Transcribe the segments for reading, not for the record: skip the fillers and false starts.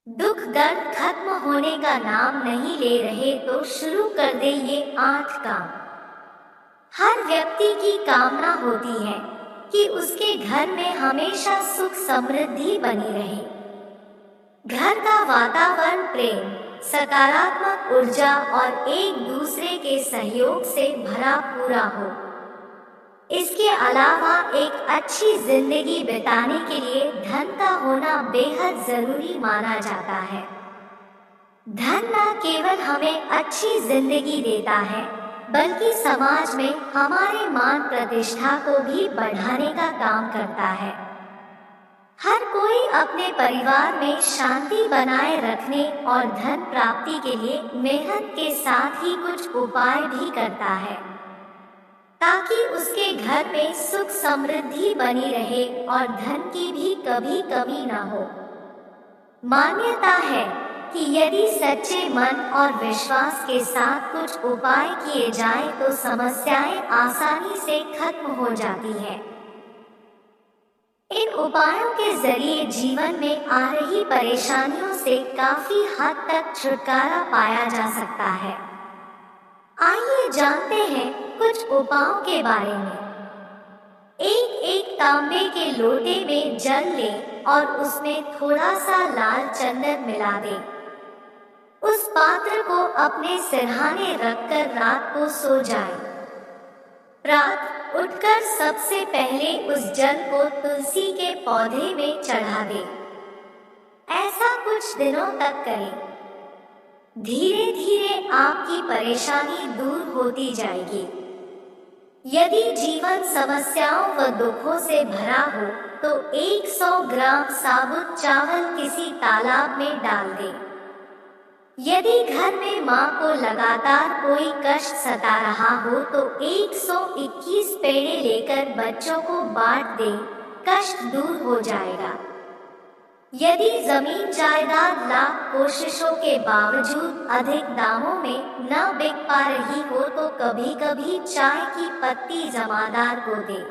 दुख दर्द खत्म होने का नाम नहीं ले रहे तो शुरू कर दे ये 8 काम। हर व्यक्ति की कामना होती है कि उसके घर में हमेशा सुख समृद्धि बनी रहे। घर का वातावरण प्रेम, सकारात्मक ऊर्जा और एक दूसरे के सहयोग से भरा पूरा हो। इसके अलावा एक अच्छी जिंदगी बिताने के लिए धन का होना बेहद जरूरी माना जाता है। धन न केवल हमें अच्छी जिंदगी देता है, बल्कि समाज में हमारे मान प्रतिष्ठा को भी बढ़ाने का काम करता है। हर कोई अपने परिवार में शांति बनाए रखने और धन प्राप्ति के लिए मेहनत के साथ ही कुछ उपाय भी करता है, ताकि उसके घर में सुख समृद्धि बनी रहे और धन की भी कभी कमी न हो। मान्यता है कि यदि सच्चे मन और विश्वास के साथ कुछ उपाय किए जाएं तो समस्याएं आसानी से खत्म हो जाती है। इन उपायों के जरिए जीवन में आ रही परेशानियों से काफी हद तक छुटकारा पाया जा सकता है। आइए जानते हैं कुछ उपायों के बारे में। एक तांबे के लोटे में जल ले और उसमें थोड़ा सा लाल चंदन मिला दे। उस पात्र को अपने सिरहाने रखकर रात को सो जाए। रात उठकर सबसे पहले उस जल को तुलसी के पौधे में चढ़ा दे। ऐसा कुछ दिनों तक करें। धीरे धीरे आपकी परेशानी दूर होती जाएगी। यदि जीवन समस्याओं व दुखों से भरा हो तो 100 ग्राम साबुत चावल किसी तालाब में डाल दें। यदि घर में मां को लगातार कोई कष्ट सता रहा हो तो 121 पेड़े लेकर बच्चों को बांट दें, कष्ट दूर हो जाएगा। यदि जमीन जायदाद लाख कोशिशों के बावजूद अधिक दामों में न बिक पा रही हो तो कभी कभी चाय की पत्ती जमादार को दे।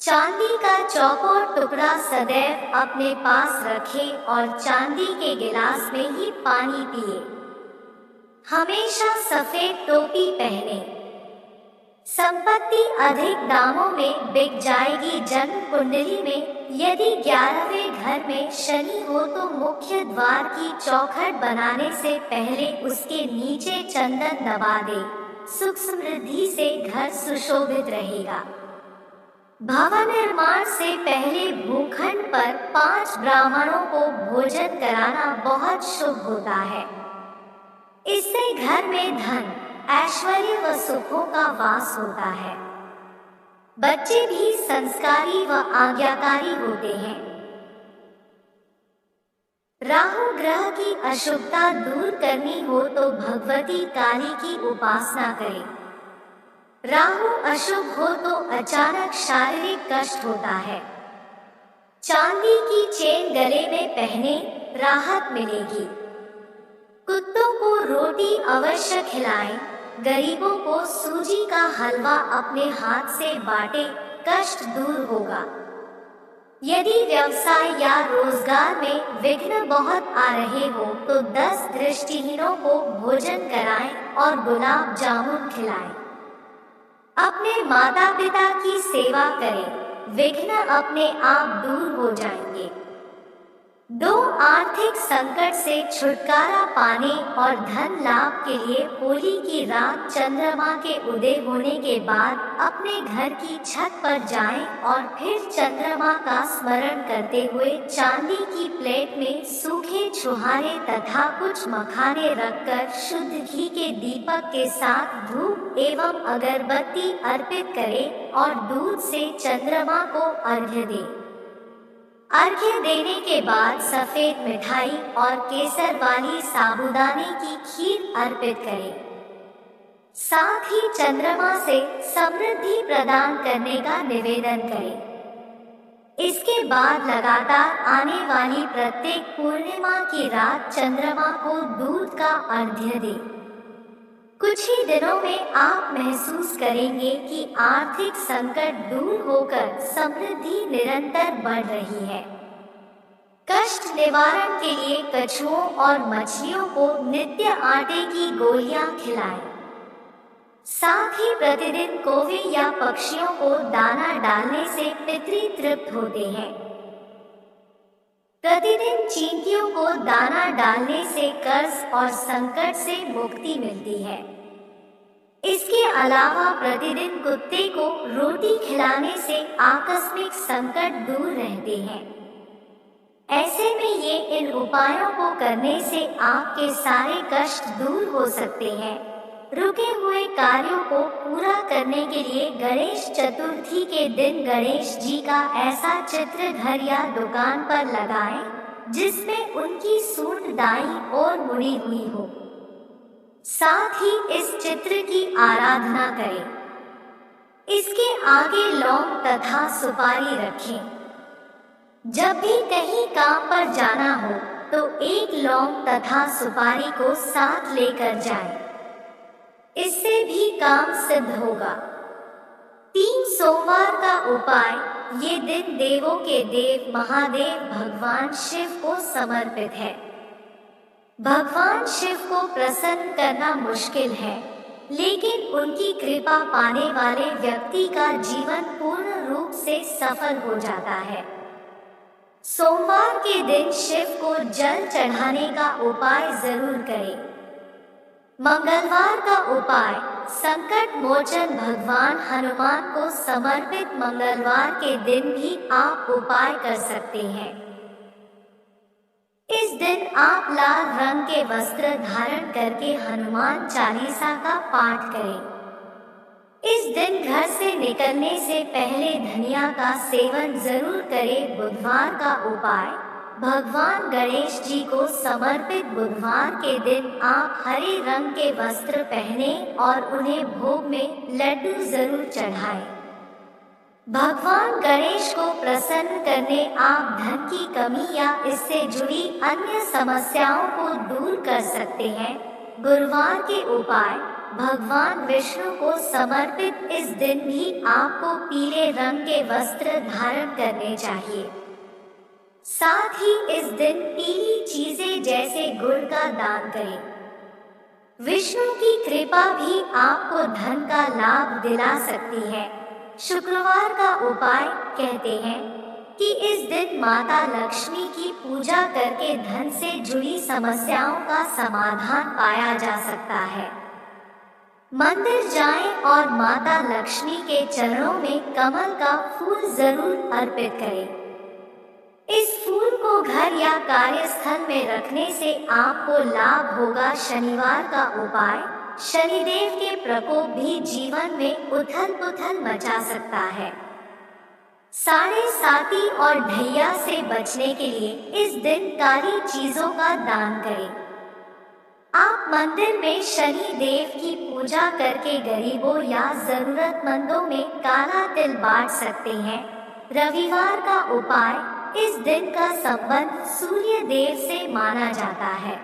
चांदी का चौकोर टुकड़ा सदैव अपने पास रखें और चांदी के गिलास में ही पानी पिए। हमेशा सफेद टोपी पहने। संपत्ति अधिक दामों में बिक जाएगी। जन्म कुंडली में यदि 11वें घर में शनि हो तो मुख्य द्वार की चौखट बनाने से पहले उसके नीचे चंदन दबा दे। सुख समृद्धि से घर सुशोभित रहेगा। भवन निर्माण से पहले भूखंड पर 5 ब्राह्मणों को भोजन कराना बहुत शुभ होता है। इससे घर में धन, ऐश्वर्य व सुखों का वास होता है। बच्चे भी संस्कारी व आज्ञाकारी होते हैं। राहु ग्रह की अशुभता दूर करनी हो तो भगवती काली की उपासना करें। राहु अशुभ हो तो अचानक शारीरिक कष्ट होता है। चांदी की चेन गले में पहने, राहत मिलेगी। कुत्तों को रोटी अवश्य खिलाएं। गरीबों को सूजी का हलवा अपने हाथ से बांटे, कष्ट दूर होगा। यदि व्यवसाय या रोजगार में विघ्न बहुत आ रहे हो तो 10 दृष्टिहीनों को भोजन कराएं और गुलाब जामुन खिलाएं। अपने माता पिता की सेवा करें, विघ्न अपने आप दूर हो जाएंगे। 2 आर्थिक संकट से छुटकारा पाने और धन लाभ के लिए होली की रात चंद्रमा के उदय होने के बाद अपने घर की छत पर जाएं और फिर चंद्रमा का स्मरण करते हुए चांदी की प्लेट में सूखे छुहारे तथा कुछ मखाने रखकर शुद्ध घी के दीपक के साथ धूप एवं अगरबत्ती अर्पित करें और दूध से चंद्रमा को अर्घ्य दें। अर्घ्य देने के बाद सफेद मिठाई और केसर वाली साबूदाने की खीर अर्पित करें। साथ ही चंद्रमा से समृद्धि प्रदान करने का निवेदन करें। इसके बाद लगातार आने वाली प्रत्येक पूर्णिमा की रात चंद्रमा को दूध का अर्घ्य दें। कुछ ही दिनों में आप महसूस करेंगे कि आर्थिक संकट दूर होकर समृद्धि निरंतर बढ़ रही है। कष्ट निवारण के लिए कछुओं और मछलियों को नित्य आटे की गोलियां खिलाएं। साथ ही प्रतिदिन कौवे या पक्षियों को दाना डालने से पितृ तृप्त होते हैं। प्रतिदिन चींटियों को दाना डालने से कर्ज और संकट से मुक्ति मिलती है। इसके अलावा प्रतिदिन कुत्ते को रोटी खिलाने से आकस्मिक संकट दूर रहते हैं। ऐसे में ये इन उपायों को करने से आपके सारे कष्ट दूर हो सकते हैं। रुके हुए कार्यों को पूरा करने के लिए गणेश चतुर्थी के दिन गणेश जी का ऐसा चित्र घर या दुकान पर लगाएं जिसमें उनकी सूंड दाईं ओर मुड़ी हुई हो। साथ ही इस चित्र की आराधना करें। इसके आगे लौंग तथा सुपारी रखें। जब भी कहीं काम पर जाना हो तो एक लौंग तथा सुपारी को साथ लेकर जाएं। इससे भी काम सिद्ध होगा। 3 सोमवार का उपाय। ये दिन देवों के देव महादेव भगवान शिव को समर्पित है। भगवान शिव को प्रसन्न करना मुश्किल है, लेकिन उनकी कृपा पाने वाले व्यक्ति का जीवन पूर्ण रूप से सफल हो जाता है। सोमवार के दिन शिव को जल चढ़ाने का उपाय जरूर करें। मंगलवार का उपाय। संकट मोचन भगवान हनुमान को समर्पित मंगलवार के दिन भी आप उपाय कर सकते हैं। इस दिन आप लाल रंग के वस्त्र धारण करके हनुमान चालीसा का पाठ करें। इस दिन घर से निकलने से पहले धनिया का सेवन जरूर करें। बुधवार का उपाय। भगवान गणेश जी को समर्पित बुधवार के दिन आप हरे रंग के वस्त्र पहने और उन्हें भोग में लड्डू जरूर चढ़ाएं। भगवान गणेश को प्रसन्न करने आप धन की कमी या इससे जुड़ी अन्य समस्याओं को दूर कर सकते हैं। गुरुवार के उपाय। भगवान विष्णु को समर्पित इस दिन भी आपको पीले रंग के वस्त्र धारण करने चाहिए। साथ ही इस दिन पीली चीजें जैसे गुड़ का दान करें। विष्णु की कृपा भी आपको धन का लाभ दिला सकती है। शुक्रवार का उपाय। कहते हैं कि इस दिन माता लक्ष्मी की पूजा करके धन से जुड़ी समस्याओं का समाधान पाया जा सकता है। मंदिर जाएं और माता लक्ष्मी के चरणों में कमल का फूल जरूर अर्पित करें। इस फूल को घर या कार्यस्थल में रखने से आपको लाभ होगा। शनिवार का उपाय। शनिदेव के प्रकोप भी जीवन में उथल पुथल मचा सकता है। साढ़े साती और ढैया से बचने के लिए इस दिन काली चीजों का दान करें। आप मंदिर में शनि देव की पूजा करके गरीबों या जरूरतमंदों में काला तिल बांट सकते हैं। रविवार का उपाय। इस दिन का संबंध सूर्य देव से माना जाता है।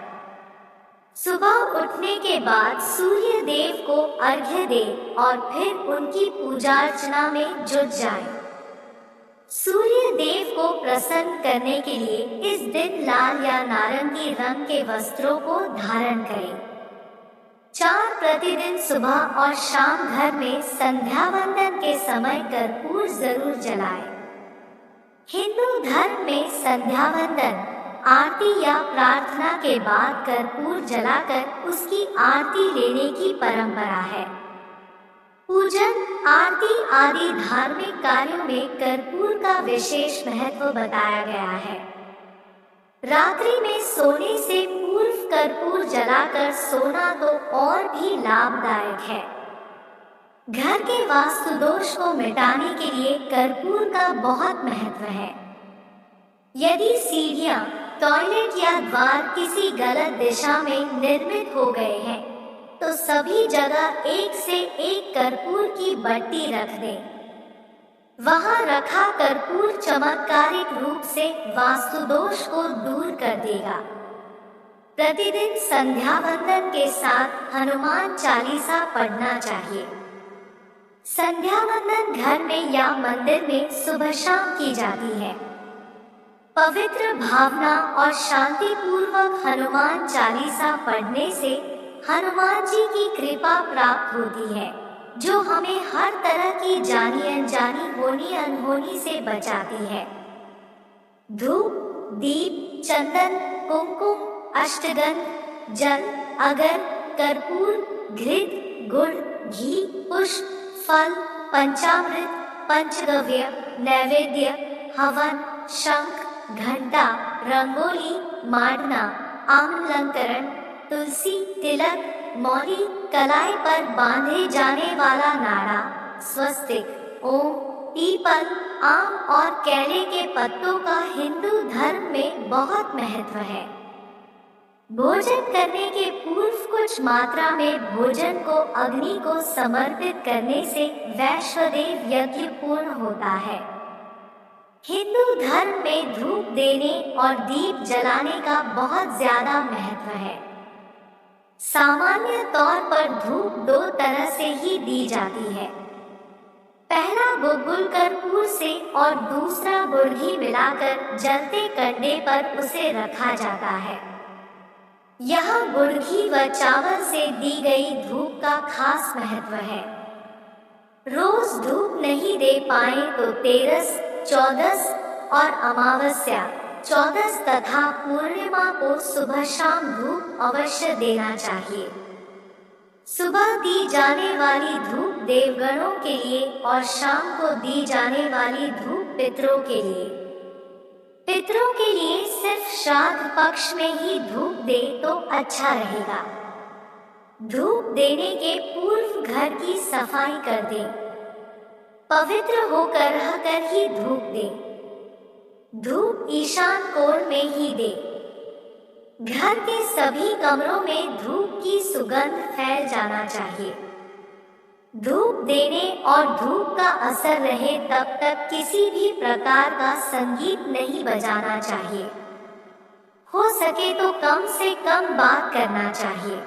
सुबह उठने के बाद सूर्य देव को अर्घ्य दें और फिर उनकी पूजा अर्चना में जुट जाएं। सूर्य देव को प्रसन्न करने के लिए इस दिन लाल या नारंगी रंग के वस्त्रों को धारण करें। 4 प्रतिदिन सुबह और शाम घर में संध्या वंदन के समय कर्पूर जरूर जलाएं। हिंदू धर्म में संध्या वंदन आरती या प्रार्थना के बाद कर्पूर जलाकर उसकी आरती लेने की परंपरा है। पूजन, आरती आदि धार्मिक कार्यों में कर्पूर का विशेष महत्व बताया गया है। रात्रि में सोने से पूर्व कर्पूर जलाकर सोना तो और भी लाभदायक है। घर के वास्तु दोष को मिटाने के लिए कर्पूर का बहुत महत्व है। यदि सीढ़ियां, टॉयलेट या द्वार किसी गलत दिशा में निर्मित हो गए हैं तो सभी जगह एक से एक कर्पूर की बत्ती रख दें। वहां रखा कर्पूर चमत्कारिक रूप से वास्तु दोष को दूर कर देगा। प्रतिदिन संध्या वंदन के साथ हनुमान चालीसा पढ़ना चाहिए। संध्या वंदन घर में या मंदिर में सुबह शाम की जाती है। पवित्र भावना और शांति पूर्वक हनुमान चालीसा पढ़ने से हनुमान जी की कृपा प्राप्त होती है, जो हमें हर तरह की जानी अनजानी होनी अनहोनी से बचाती है। धूप, दीप, चंदन, कुमकुम, अष्टगंध, जल, अगर, कर्पूर, घृत, गुड़, घी, पुष्प, फल, पंचामृत, पंचगव्य, नैवेद्य, हवन, शंख, घंटा, रंगोली, मांडना, आमलंकरण, तुलसी, तिलक, मौली, कलाई पर बांधे जाने वाला नाड़ा, स्वस्तिक, ओम, पीपल, आम और केले के पत्तों का हिंदू धर्म में बहुत महत्व है। भोजन करने के पूर्व कुछ मात्रा में भोजन को अग्नि को समर्पित करने से वैश्वदेव यज्ञ पूर्ण होता है। हिंदू धर्म में धूप देने और दीप जलाने का बहुत ज्यादा महत्व है। सामान्य तौर पर धूप दो तरह से ही दी जाती है। पहला गुग्गुल कर्पूर से और दूसरा गुड़ घी मिलाकर जलते कंडे पर उसे रखा जाता है। यह गुड़ घी व चावल से दी गई धूप का खास महत्व है। रोज धूप नहीं दे पाए तो तेरस, चौदस और अमावस्या, चौदस तथा पूर्णिमा को सुबह शाम धूप अवश्य देना चाहिए। सुबह दी जाने वाली धूप देवगणों के लिए और शाम को दी जाने वाली धूप पितरों के लिए। पितरों के लिए सिर्फ श्राद्ध पक्ष में ही धूप दे तो अच्छा रहेगा। धूप देने के पूर्व घर की सफाई कर दे। पवित्र होकर रहकर ही धूप दे। धूप ईशान कोण में ही दे। घर के सभी कमरों में धूप की सुगंध फैल जाना चाहिए। धूप देने और धूप का असर रहे तब तक किसी भी प्रकार का संगीत नहीं बजाना चाहिए। हो सके तो कम से कम बात करना चाहिए।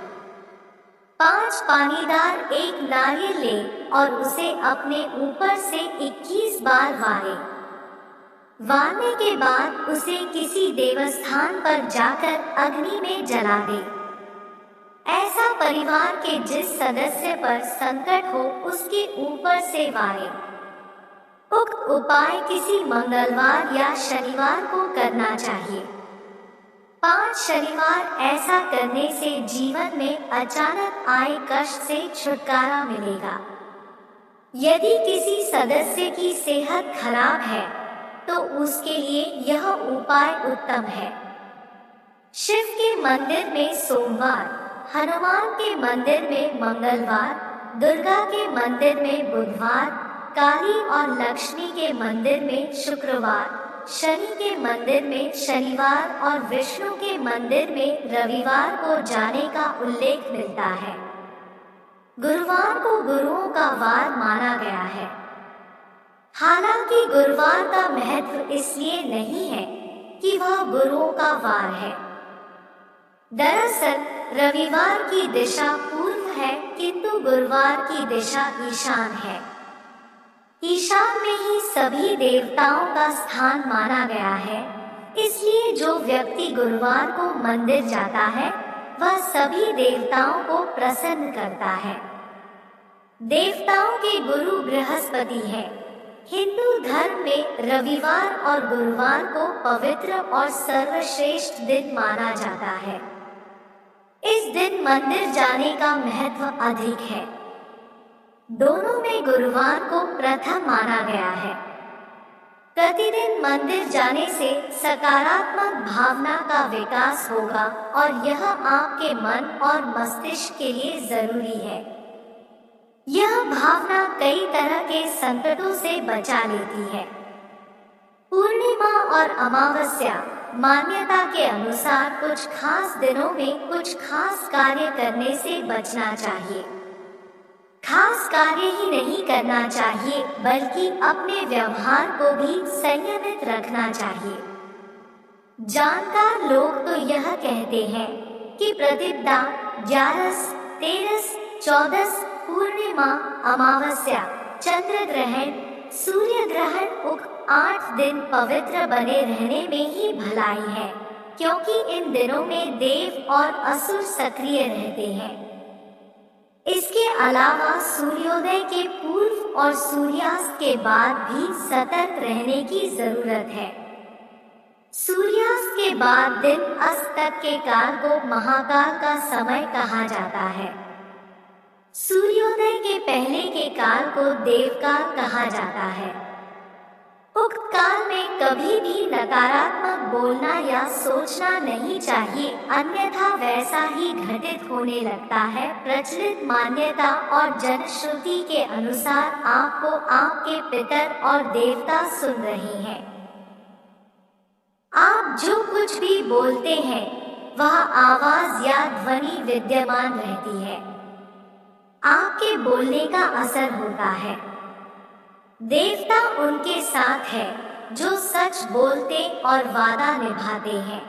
5 पानीदार एक नारियल ले और उसे अपने ऊपर से 21 बार वारे। वारने के बाद उसे किसी देवस्थान पर जाकर अग्नि में जला दे। ऐसा परिवार के जिस सदस्य पर संकट हो उसके ऊपर से वारे। उक्त उपाय किसी मंगलवार या शनिवार को करना चाहिए। 5 शनिवार ऐसा करने से जीवन में अचानक आए कष्ट से छुटकारा मिलेगा। यदि किसी सदस्य की सेहत खराब है तो उसके लिए यह उपाय उत्तम है। शिव के मंदिर में सोमवार, हनुमान के मंदिर में मंगलवार, दुर्गा के मंदिर में बुधवार, काली और लक्ष्मी के मंदिर में शुक्रवार, शनि के मंदिर में शनिवार और विष्णु के मंदिर में रविवार को जाने का उल्लेख मिलता है। गुरुवार को गुरुओं का वार माना गया है। हालांकि गुरुवार का महत्व इसलिए नहीं है कि वह गुरुओं का वार है। दरअसल रविवार की दिशा पूर्व है किंतु गुरुवार की दिशा ईशान है। ईशान में ही सभी देवताओं का स्थान माना गया है। इसलिए जो व्यक्ति गुरुवार को मंदिर जाता है वह सभी देवताओं को प्रसन्न करता है। देवताओं के गुरु बृहस्पति है। हिंदू धर्म में रविवार और गुरुवार को पवित्र और सर्वश्रेष्ठ दिन माना जाता है। इस दिन मंदिर जाने का महत्व अधिक है। दोनों में गुरुवार को प्रथम माना गया है। प्रतिदिन मंदिर जाने से सकारात्मक भावना का विकास होगा और यह आपके मन और मस्तिष्क के लिए जरूरी है। यह भावना कई तरह के संकटों से बचा लेती है। पूर्णिमा और अमावस्या मान्यता के अनुसार कुछ खास दिनों में कुछ खास कार्य करने से बचना चाहिए। खास कार्य ही नहीं करना चाहिए बल्कि अपने व्यवहार को भी संयमित रखना चाहिए। जानकार लोग तो यह कहते हैं कि प्रतिपदा, 11, 13, 14, पूर्णिमा, अमावस्या, चंद्र ग्रहण, सूर्य ग्रहण, 8 दिन पवित्र बने रहने में ही भलाई है, क्योंकि इन दिनों में देव और असुर सक्रिय रहते हैं। इसके अलावा सूर्योदय के पूर्व और सूर्यास्त के बाद भी सतर्क रहने की जरूरत है। सूर्यास्त के बाद दिन अस्त तक के काल को महाकाल का समय कहा जाता है। सूर्योदय के पहले के काल को देवकाल कहा जाता है। उक्त काल में कभी भी नकारात्मक बोलना या सोचना नहीं चाहिए, अन्यथा वैसा ही घटित होने लगता है। प्रचलित मान्यता और जनश्रुति के अनुसार आपको आपके पितर और देवता सुन रहे हैं। आप जो कुछ भी बोलते हैं वह आवाज या ध्वनि विद्यमान रहती है। आपके बोलने का असर होता है। देवता उनके साथ है जो सच बोलते और वादा निभाते हैं।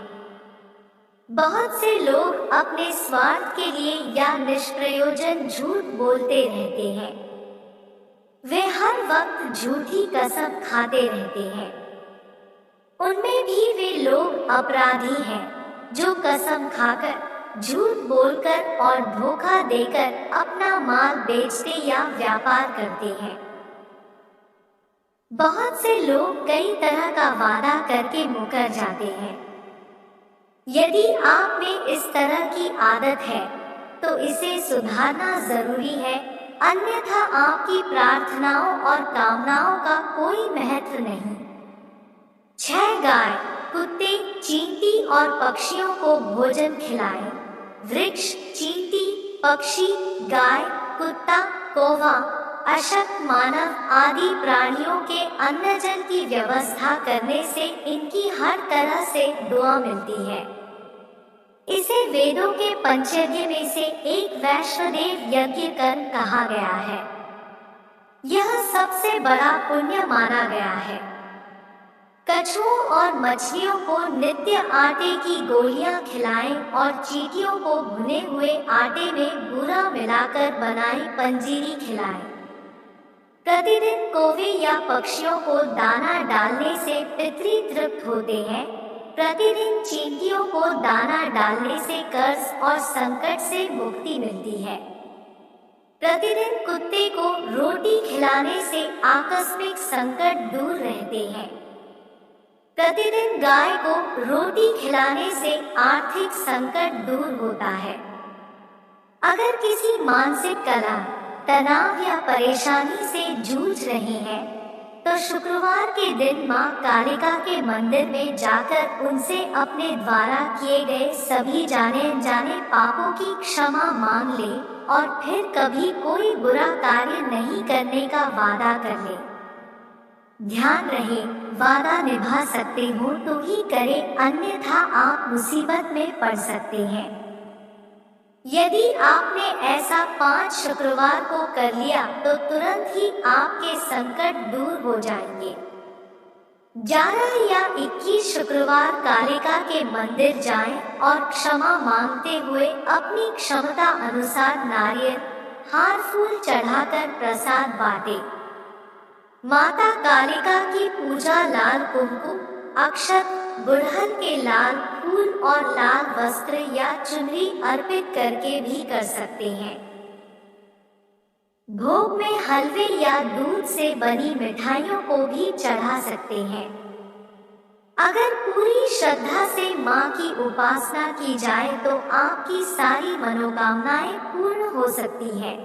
बहुत से लोग अपने स्वार्थ के लिए या निष्प्रयोजन झूठ बोलते रहते हैं। वे हर वक्त झूठी कसम खाते रहते हैं। उनमें भी वे लोग अपराधी हैं जो कसम खाकर, झूठ बोलकर और धोखा देकर अपना माल बेचते या व्यापार करते हैं। बहुत से लोग कई तरह का वादा करके मुकर जाते हैं। यदि आप में इस तरह की आदत है तो इसे सुधारना जरूरी है, अन्यथा आपकी प्रार्थनाओं और कामनाओं का कोई महत्व नहीं। 6 गाय, कुत्ते, चींटी और पक्षियों को भोजन खिलाएं। वृक्ष, चींटी, पक्षी, गाय, कुत्ता, कौवा, अशक्त मानव आदि प्राणियों के अन्न जल की व्यवस्था करने से इनकी हर तरह से दुआ मिलती है। इसे वेदों के पंचयज्ञ में से एक वैश्वदेव यज्ञ कर्म कहा गया है। यह सबसे बड़ा पुण्य माना गया है। कछुओं और मछलियों को नित्य आटे की गोलियां खिलाएं और चींटियों को भुने हुए आटे में बूरा मिलाकर बनाई पंजीरी खिलाएं। प्रतिदिन कौवे या पक्षियों को दाना डालने से पितृ तृप्त होते हैं। प्रतिदिन चींटियों को दाना डालने से कर्ज और संकट से मुक्ति मिलती है। प्रतिदिन कुत्ते को रोटी खिलाने से आकस्मिक संकट दूर रहते हैं। प्रतिदिन गाय को रोटी खिलाने से आर्थिक संकट दूर होता है। अगर किसी मानसिक कलह, तनाव या परेशानी से जूझ रहे हैं तो शुक्रवार के दिन मां कालिका के मंदिर में जाकर उनसे अपने द्वारा किए गए सभी जाने अनजाने पापों की क्षमा मांग ले और फिर कभी कोई बुरा कार्य नहीं करने का वादा कर ले। ध्यान रहे, वादा निभा सकते हो तो ही करें, अन्यथा आप मुसीबत में पड़ सकते हैं। यदि आपने ऐसा 5 शुक्रवार को कर लिया तो तुरंत ही आपके संकट दूर हो जाएंगे। 11 या 21 शुक्रवार कालिका के मंदिर जाएं और क्षमा मांगते हुए अपनी क्षमता अनुसार नारियल, हार फूल चढ़ाकर प्रसाद बांटे। माता कालिका की पूजा लाल कुमकुम, अक्षत, गुड़हल के लाल फूल और लाल वस्त्र या चुनरी अर्पित करके भी कर सकते हैं। भोग में हलवे या दूध से बनी मिठाइयों को भी चढ़ा सकते हैं। अगर पूरी श्रद्धा से मां की उपासना की जाए तो आपकी सारी मनोकामनाएं पूर्ण हो सकती हैं।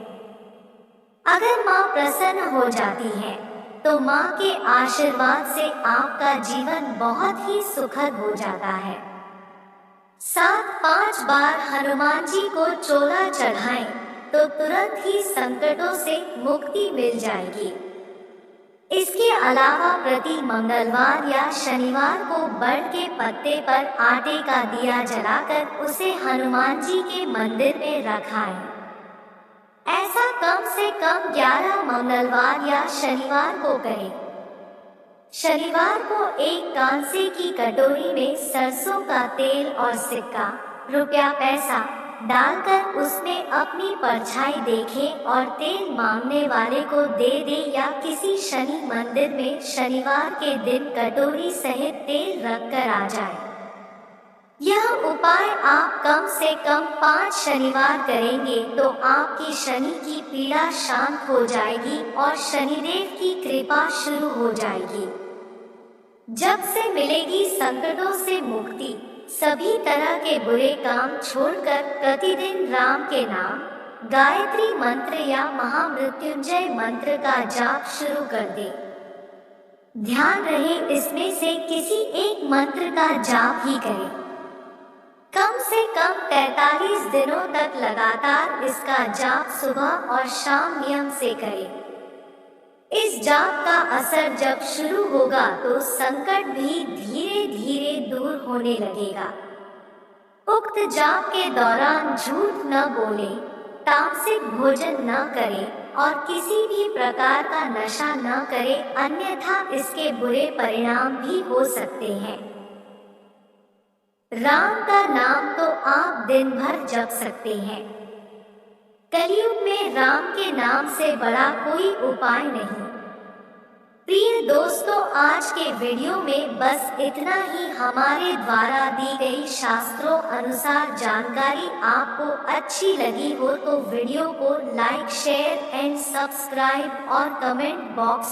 अगर मां प्रसन्न हो जाती है तो मां के आशीर्वाद से आपका जीवन बहुत ही सुखद हो जाता है। 7-5 बार हनुमान जी को चोला चढ़ाएं तो तुरंत ही संकटों से मुक्ति मिल जाएगी। इसके अलावा प्रति मंगलवार या शनिवार को बड़ के पत्ते पर आटे का दिया जलाकर उसे हनुमान जी के मंदिर में रखाएं। ऐसा कम से कम 11 मंगलवार या शनिवार को करें। शनिवार को एक कांसे की कटोरी में सरसों का तेल और सिक्का, रुपया पैसा, डालकर उसमें अपनी परछाई देखें और तेल मांगने वाले को दे दे, या किसी शनि मंदिर में शनिवार के दिन कटोरी सहित तेल रखकर आ जाए। यह उपाय आप कम से कम 5 शनिवार करेंगे तो आपकी शनि की पीड़ा शांत हो जाएगी और शनिदेव की कृपा शुरू हो जाएगी। जब से मिलेगी संकटों से मुक्ति, सभी तरह के बुरे काम छोड़कर प्रतिदिन राम के नाम, गायत्री मंत्र या महामृत्युंजय मंत्र का जाप शुरू कर दे। ध्यान रहे इसमें से किसी एक मंत्र का जाप ही करें। कम से कम 43 दिनों तक लगातार इसका जाप सुबह और शाम नियम से करें। इस जाप का असर जब शुरू होगा तो संकट भी धीरे धीरे दूर होने लगेगा। उक्त जाप के दौरान झूठ न बोले, तामसिक भोजन न करें और किसी भी प्रकार का नशा न करें, अन्यथा इसके बुरे परिणाम भी हो सकते हैं। राम का नाम तो आप दिन भर जप सकते हैं। कलयुग में राम के नाम से बड़ा कोई उपाय नहीं। प्रिय दोस्तों, आज के वीडियो में बस इतना ही। हमारे द्वारा दी गई शास्त्रों अनुसार जानकारी आपको अच्छी लगी हो तो वीडियो को लाइक, शेयर एंड सब्सक्राइब और कमेंट बॉक्स